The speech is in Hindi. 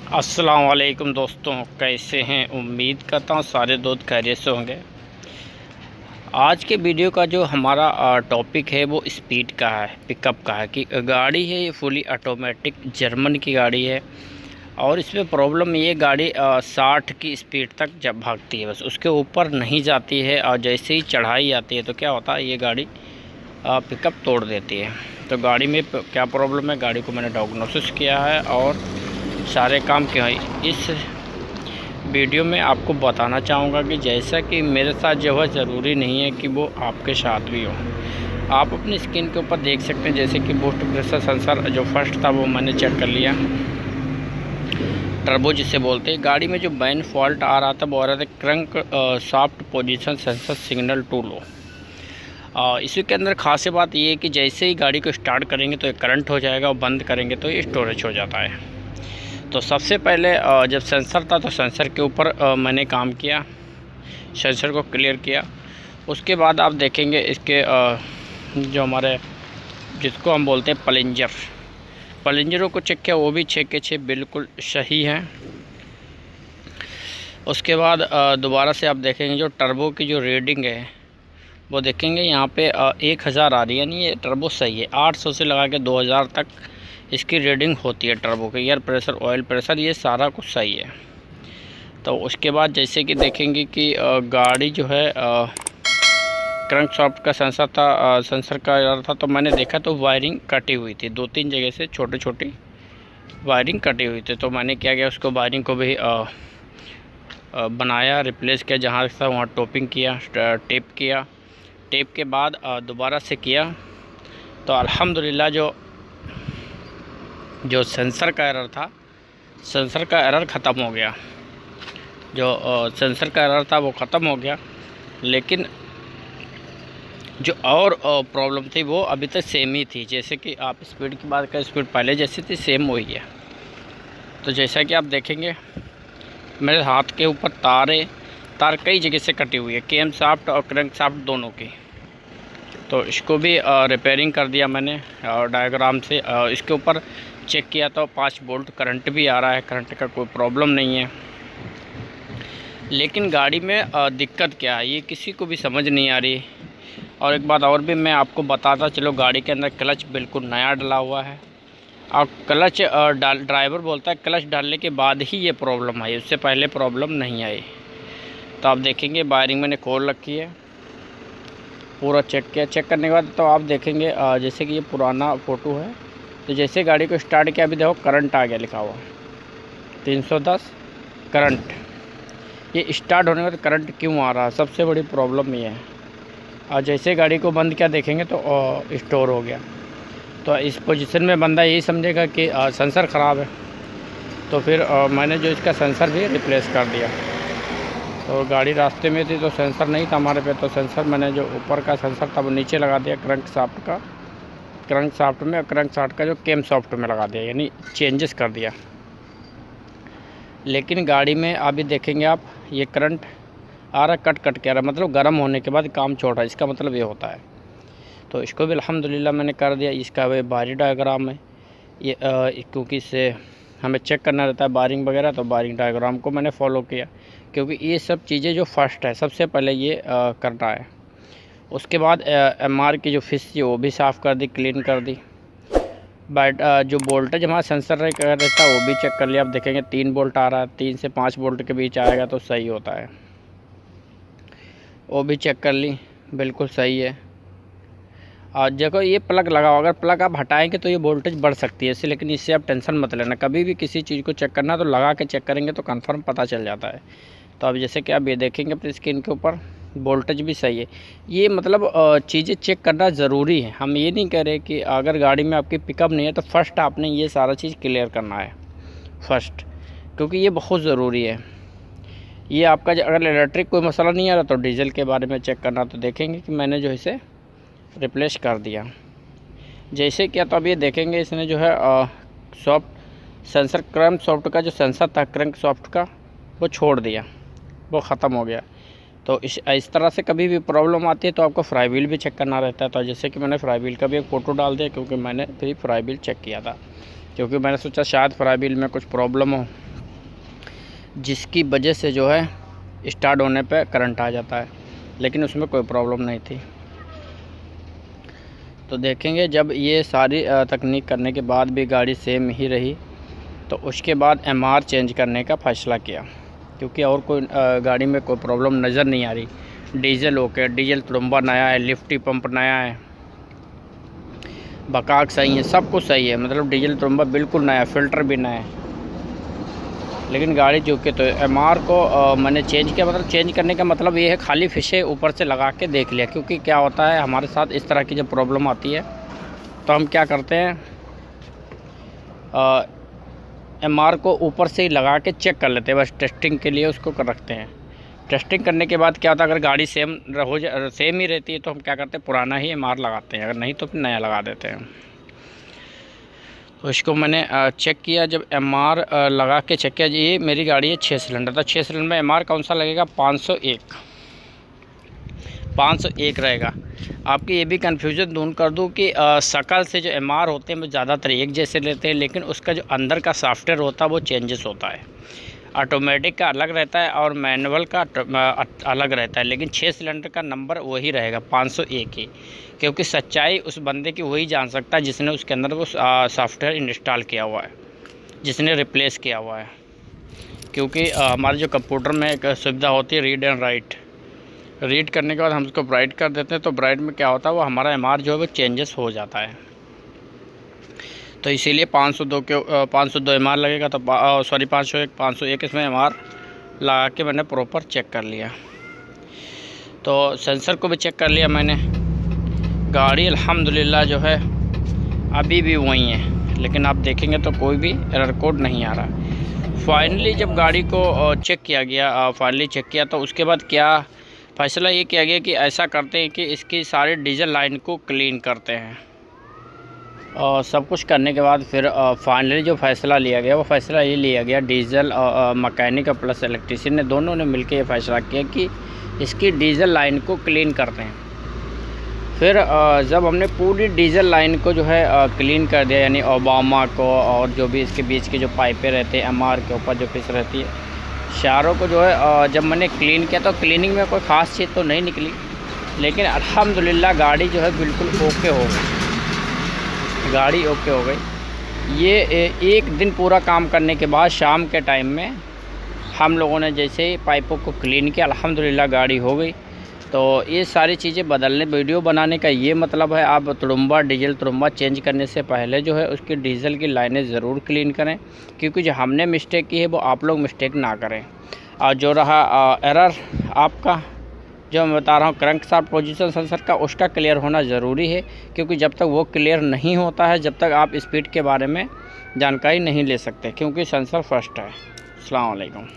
अस्सलाम वालेकुम दोस्तों, कैसे हैं? उम्मीद करता हूँ सारे दोस्त खैरियत से होंगे। आज के वीडियो का जो हमारा टॉपिक है वो स्पीड का है, पिकअप का है। कि गाड़ी है ये फुली ऑटोमेटिक जर्मन की गाड़ी है और इसमें प्रॉब्लम ये गाड़ी 60 की स्पीड तक जब भागती है, बस उसके ऊपर नहीं जाती है। और जैसे ही चढ़ाई आती है तो क्या होता है, ये गाड़ी पिकअप तोड़ देती है। तो गाड़ी में क्या प्रॉब्लम है, गाड़ी को मैंने डायग्नोसिस किया है और सारे काम किया है। इस वीडियो में आपको बताना चाहूँगा कि जैसा कि मेरे साथ जो है, ज़रूरी नहीं है कि वो आपके साथ भी हो। आप अपनी स्क्रीन के ऊपर देख सकते हैं, जैसे कि बूस्ट प्रेशर सेंसर जो फर्स्ट था वो मैंने चेक कर लिया। टर्बो जिसे बोलते हैं, गाड़ी में जो मेन फॉल्ट आ रहा था वो आ रहा था crank shaft position sensor signal too low. इसी के अंदर खास बात ये है कि जैसे ही गाड़ी को स्टार्ट करेंगे तो ये करंट हो जाएगा और बंद करेंगे तो ये स्टोरेज हो जाता है। तो सबसे पहले जब सेंसर था तो सेंसर के ऊपर मैंने काम किया, सेंसर को क्लियर किया। उसके बाद आप देखेंगे इसके जो हमारे जिसको हम बोलते हैं प्लंजरों को चेक किया, वो भी 6 के 6 बिल्कुल सही है। उसके बाद दोबारा से आप देखेंगे जो टर्बो की जो रीडिंग है वो देखेंगे, यहाँ पे 1000 आ रही है, यानी ये टर्बो सही है। 800 से लगा के 2000 तक इसकी रीडिंग होती है टर्बो के। एयर प्रेशर, ऑयल प्रेशर, ये सारा कुछ सही है। तो उसके बाद जैसे कि देखेंगे कि गाड़ी जो है क्रंक सॉफ्ट का सेंसर था, सेंसर का एरर था। तो मैंने देखा तो वायरिंग कटी हुई थी, 2-3 जगह से छोटी छोटी वायरिंग कटी हुई थी। तो मैंने क्या किया, उसको वायरिंग को भी बनाया, रिप्लेस किया, जहाँ था वहाँ टोपिंग किया, टेप किया। टेप के बाद दोबारा से किया तो अल्हम्दुलिल्लाह जो सेंसर का एरर था, सेंसर का एरर ख़त्म हो गया। जो सेंसर का एरर था वो ख़त्म हो गया, लेकिन जो और प्रॉब्लम थी वो अभी तक सेम ही थी। जैसे कि आप स्पीड की बात करें, स्पीड पहले जैसी थी सेम वही है। तो जैसा कि आप देखेंगे मेरे हाथ के ऊपर तार कई जगह से कटी हुई है, केम शाफ्ट और क्रैंक शाफ्ट दोनों की। तो इसको भी रिपेयरिंग कर दिया मैंने और डायग्राम से इसके ऊपर चेक किया तो 5 वोल्ट करंट भी आ रहा है, करंट का कोई प्रॉब्लम नहीं है। लेकिन गाड़ी में दिक्कत क्या है ये किसी को भी समझ नहीं आ रही। और एक बात और भी मैं आपको बताता चलो, गाड़ी के अंदर क्लच बिल्कुल नया डला हुआ है और क्लच ड्राइवर बोलता है क्लच डालने के बाद ही ये प्रॉब्लम आई, उससे पहले प्रॉब्लम नहीं आई। तो आप देखेंगे वायरिंग मैंने खोल रखी है, पूरा चेक किया। चेक करने के बाद तो आप देखेंगे जैसे कि ये पुराना फ़ोटो है। तो जैसे गाड़ी को स्टार्ट किया, अभी देखो करंट आ गया लिखा हुआ 310 करंट। ये स्टार्ट होने के बाद करंट क्यों आ रहा है, सबसे बड़ी प्रॉब्लम ये है। और जैसे गाड़ी को बंद किया देखेंगे तो स्टोर हो गया। तो इस पोजीशन में बंदा यही समझेगा कि सेंसर ख़राब है। तो फिर मैंने जो इसका सेंसर भी रिप्लेस कर दिया। तो गाड़ी रास्ते में थी तो सेंसर नहीं था हमारे पे, तो सेंसर मैंने जो ऊपर का सेंसर था वो नीचे लगा दिया क्रंक शाफ्ट का, क्रंक शाफ्ट में, और क्रंक शाफ्ट का जो केम सॉफ्ट में लगा दिया, यानी चेंजेस कर दिया। लेकिन गाड़ी में अभी देखेंगे आप ये करंट आ रहा, कट के आ रहा, मतलब गर्म होने के बाद काम छोड़ रहा है, इसका मतलब ये होता है। तो इसको भी अल्हम्दुलिल्लाह मैंने कर दिया। इसका वे बारी डायग्राम है ये, क्योंकि इससे हमें चेक करना रहता है वायरिंग वगैरह, तो वायरिंग डायग्राम को मैंने फॉलो किया, क्योंकि ये सब चीज़ें जो फर्स्ट है सबसे पहले ये करना है। उसके बाद एमआर की जो फिश थी वो भी साफ़ कर दी, क्लीन कर दी। बट जो वोल्टेज हमारा सेंसर रहता है वो भी चेक कर लिया। आप देखेंगे 3 वोल्ट आ रहा है, 3 से 5 वोल्ट के बीच आएगा तो सही होता है, वो भी चेक कर ली, बिल्कुल सही है। और देखो ये प्लग लगा हुआ, अगर प्लग आप हटाएंगे तो ये वोल्टेज बढ़ सकती है इससे, लेकिन इससे आप टेंशन मत लेना। कभी भी किसी चीज़ को चेक करना तो लगा के चेक करेंगे तो कंफर्म पता चल जाता है। तो अब जैसे कि आप ये देखेंगे अपनी स्क्रीन के ऊपर वोल्टेज भी सही है। ये मतलब चीज़ें चेक करना ज़रूरी है। हम ये नहीं कह रहे कि अगर गाड़ी में आपकी पिकअप नहीं है तो फर्स्ट आपने ये सारा चीज़ क्लियर करना है फर्स्ट, क्योंकि ये बहुत ज़रूरी है। ये आपका अगर इलेक्ट्रिक कोई मसला नहीं आ रहा तो डीजल के बारे में चेक करना। तो देखेंगे कि मैंने जो इसे रिप्लेस कर दिया जैसे क्या। तो अब ये देखेंगे इसने जो है सॉफ्ट सेंसर, क्रंक सॉफ्ट का जो सेंसर था क्रंक सॉफ्ट का वो छोड़ दिया, वो ख़त्म हो गया। तो इस तरह से कभी भी प्रॉब्लम आती है तो आपको फ्राई व्हील भी चेक करना रहता है। तो जैसे कि मैंने फ्राई व्हील का भी एक फ़ोटो डाल दिया, क्योंकि मैंने फिर फ्राई व्हील चेक किया था, क्योंकि मैंने सोचा शायद फ्राई व्हील में कुछ प्रॉब्लम हो जिसकी वजह से जो है स्टार्ट होने पे करंट आ जाता है, लेकिन उसमें कोई प्रॉब्लम नहीं थी। तो देखेंगे जब ये सारी तकनीक करने के बाद भी गाड़ी सेम ही रही, तो उसके बाद एमआर चेंज करने का फ़ैसला किया, क्योंकि और कोई गाड़ी में कोई प्रॉब्लम नज़र नहीं आ रही। डीजल ओके, डीजल तुरुम्बा नया है, लिफ्टी पंप नया है, बकाक सही है, सब कुछ सही है, मतलब डीजल तुरुम्बा बिल्कुल नया, फ़िल्टर भी नया है। लेकिन गाड़ी जो कि तो एमआर को मैंने चेंज किया, मतलब चेंज करने का मतलब ये है खाली फिशे ऊपर से लगा के देख लिया। क्योंकि क्या होता है हमारे साथ इस तरह की जब प्रॉब्लम आती है तो हम क्या करते हैं, एमआर को ऊपर से ही लगा के चेक कर लेते हैं, बस टेस्टिंग के लिए उसको कर रखते हैं। टेस्टिंग करने के बाद क्या होता है, अगर गाड़ी सेम ही रहती है तो हम क्या करते हैं, पुराना ही एमआर लगाते हैं, अगर नहीं तो फिर नया लगा देते हैं। तो इसको मैंने चेक किया, जब एमआर लगा के चेक किया। ये मेरी गाड़ी है 6 सिलेंडर, तो 6 सिलेंडर में एमआर कौन सा लगेगा, 501 रहेगा। आपकी ये भी कन्फ्यूज़न दूर कर दूँ कि शक्ल से जो एमआर होते हैं वो ज़्यादातर एक जैसे लेते हैं, लेकिन उसका जो अंदर का सॉफ्टवेयर होता है वो चेंजेस होता है। ऑटोमेटिक का अलग रहता है और मैनुअल का अलग रहता है, लेकिन 6 सिलेंडर का नंबर वही रहेगा, 501 ही। क्योंकि सच्चाई उस बंदे की वही जान सकता है जिसने उसके अंदर वो सॉफ्टवेयर इंस्टॉल किया हुआ है, जिसने रिप्लेस किया हुआ है। क्योंकि हमारे जो कंप्यूटर में एक सुविधा होती है रीड एंड राइट, रीड करने के बाद हम उसको ब्राइट कर देते हैं, तो ब्राइट में क्या होता है, वो हमारा एमआर जो है वो चेंजेस हो जाता है। तो इसीलिए 502 एमआर लगेगा, तो 501 इसमें एमआर लगा के मैंने प्रॉपर चेक कर लिया। तो सेंसर को भी चेक कर लिया मैंने। गाड़ी अल्हम्दुलिल्लाह जो है अभी भी वही है, लेकिन आप देखेंगे तो कोई भी एरर कोड नहीं आ रहा। फाइनली जब गाड़ी को चेक किया गया, तो उसके बाद क्या फ़ैसला ये किया गया कि ऐसा करते हैं कि इसकी सारी डीजल लाइन को क्लीन करते हैं। और सब कुछ करने के बाद फिर फाइनली जो फ़ैसला लिया गया, वो फ़ैसला ये लिया गया, डीजल मैकेनिक प्लस इलेक्ट्रीशियन ने दोनों ने मिलकर ये फ़ैसला किया कि इसकी डीजल लाइन को क्लीन करते हैं। फिर जब हमने पूरी डीजल लाइन को जो है क्लीन कर दिया, यानी ओबामा को और जो भी इसके बीच की जो पाइपें रहती हैं एमआर के ऊपर जो फिस रहती है, शारों को जो है जब मैंने क्लीन किया तो क्लीनिंग में कोई ख़ास चीज़ तो नहीं निकली, लेकिन अल्हम्दुलिल्लाह गाड़ी जो है बिल्कुल ओके हो गई, गाड़ी ओके हो गई। ये एक दिन पूरा काम करने के बाद शाम के टाइम में हम लोगों ने जैसे ही पाइपों को क्लीन किया, अल्हम्दुलिल्लाह गाड़ी हो गई। तो ये सारी चीज़ें बदलने, वीडियो बनाने का ये मतलब है, आप डीजल तुरुम्बा चेंज करने से पहले जो है उसकी डीजल की लाइनें ज़रूर क्लीन करें, क्योंकि जो हमने मिस्टेक की है वो आप लोग मिस्टेक ना करें। और जो रहा एरर आपका, जो मैं बता रहा हूँ क्रैंकशाफ्ट पोजीशन सेंसर का, उसका क्लियर होना ज़रूरी है, क्योंकि जब तक वो क्लियर नहीं होता है, जब तक आप स्पीड के बारे में जानकारी नहीं ले सकते, क्योंकि सेंसर फर्स्ट है। अस्सलाम वालेकुम।